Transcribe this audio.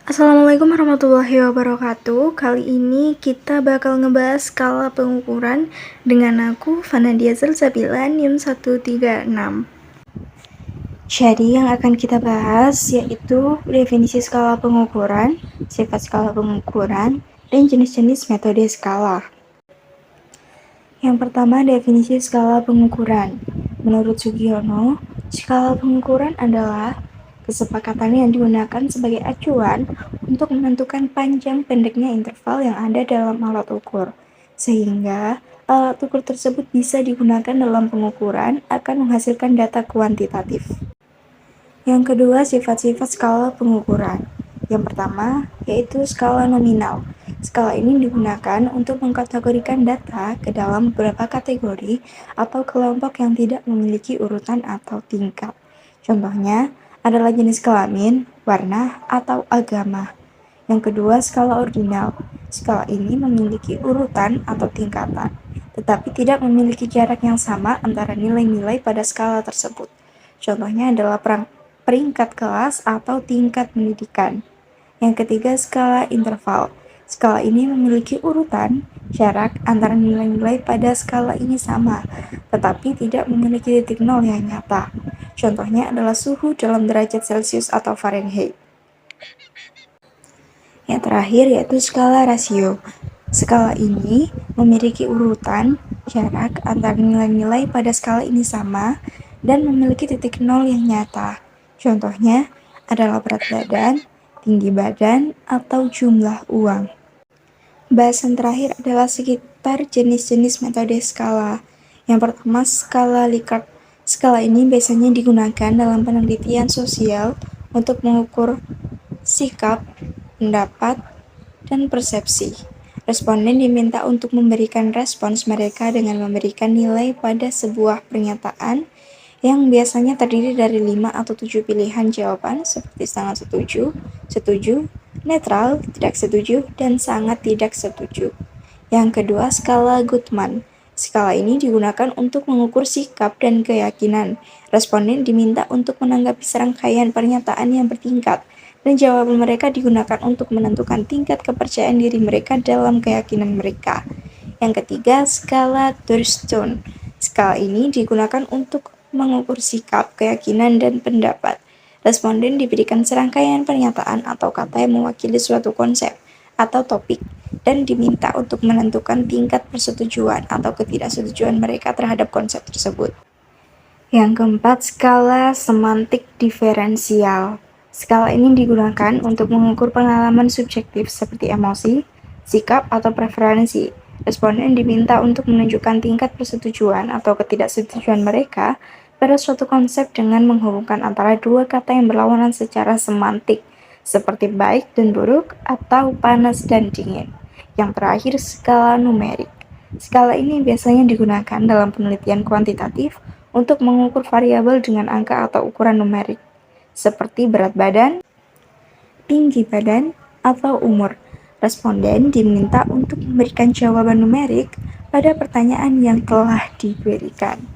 Assalamualaikum warahmatullahi wabarakatuh. Kali ini kita bakal ngebahas skala pengukuran dengan aku, Fanadia Salsabila, NIM 136. Jadi yang akan kita bahas yaitu definisi skala pengukuran, sifat skala pengukuran, dan jenis-jenis metode skala. Yang pertama, definisi skala pengukuran. Menurut Sugiono, skala pengukuran adalah kesepakatan yang digunakan sebagai acuan untuk menentukan panjang pendeknya interval yang ada dalam alat ukur, sehingga alat ukur tersebut bisa digunakan dalam pengukuran akan menghasilkan data kuantitatif. Yang kedua, sifat-sifat skala pengukuran. Yang pertama, yaitu skala nominal. Skala ini digunakan untuk mengkategorikan data ke dalam beberapa kategori atau kelompok yang tidak memiliki urutan atau tingkat. Contohnya adalah jenis kelamin, warna, atau agama. Yang kedua, skala ordinal. Skala ini memiliki urutan atau tingkatan, tetapi tidak memiliki jarak yang sama antara nilai-nilai pada skala tersebut. Contohnya adalah peringkat kelas atau tingkat pendidikan. Yang ketiga, skala interval. Skala ini memiliki urutan, jarak antara nilai-nilai pada skala ini sama, tetapi tidak memiliki titik nol yang nyata. Contohnya adalah suhu dalam derajat Celcius atau Fahrenheit. Yang terakhir yaitu skala rasio. Skala ini memiliki urutan, jarak antara nilai-nilai pada skala ini sama, dan memiliki titik nol yang nyata. Contohnya adalah berat badan, tinggi badan, atau jumlah uang. Bahasan terakhir adalah sekitar jenis-jenis metode skala. Yang pertama, skala Likert. Skala ini biasanya digunakan dalam penelitian sosial untuk mengukur sikap, pendapat, dan persepsi. Responden diminta untuk memberikan respons mereka dengan memberikan nilai pada sebuah pernyataan yang biasanya terdiri dari 5 atau 7 pilihan jawaban seperti sangat setuju, setuju, netral, tidak setuju, dan sangat tidak setuju. Yang kedua, skala Guttman. Skala ini digunakan untuk mengukur sikap dan keyakinan. Responden diminta untuk menanggapi serangkaian pernyataan yang bertingkat, dan jawaban mereka digunakan untuk menentukan tingkat kepercayaan diri mereka dalam keyakinan mereka. Yang ketiga, skala Thurston. Skala ini digunakan untuk mengukur sikap, keyakinan, dan pendapat. Responden diberikan serangkaian pernyataan atau kata yang mewakili suatu konsep atau topik dan diminta untuk menentukan tingkat persetujuan atau ketidaksetujuan mereka terhadap konsep tersebut. Yang keempat, skala semantik diferensial. Skala ini digunakan untuk mengukur pengalaman subjektif seperti emosi, sikap, atau preferensi. Responden diminta untuk menunjukkan tingkat persetujuan atau ketidaksetujuan mereka pada suatu konsep dengan menghubungkan antara dua kata yang berlawanan secara semantik, seperti baik dan buruk atau panas dan dingin. Yang terakhir, skala numerik. Skala ini biasanya digunakan dalam penelitian kuantitatif untuk mengukur variabel dengan angka atau ukuran numerik, seperti berat badan, tinggi badan, atau umur. Responden diminta untuk memberikan jawaban numerik pada pertanyaan yang telah diberikan.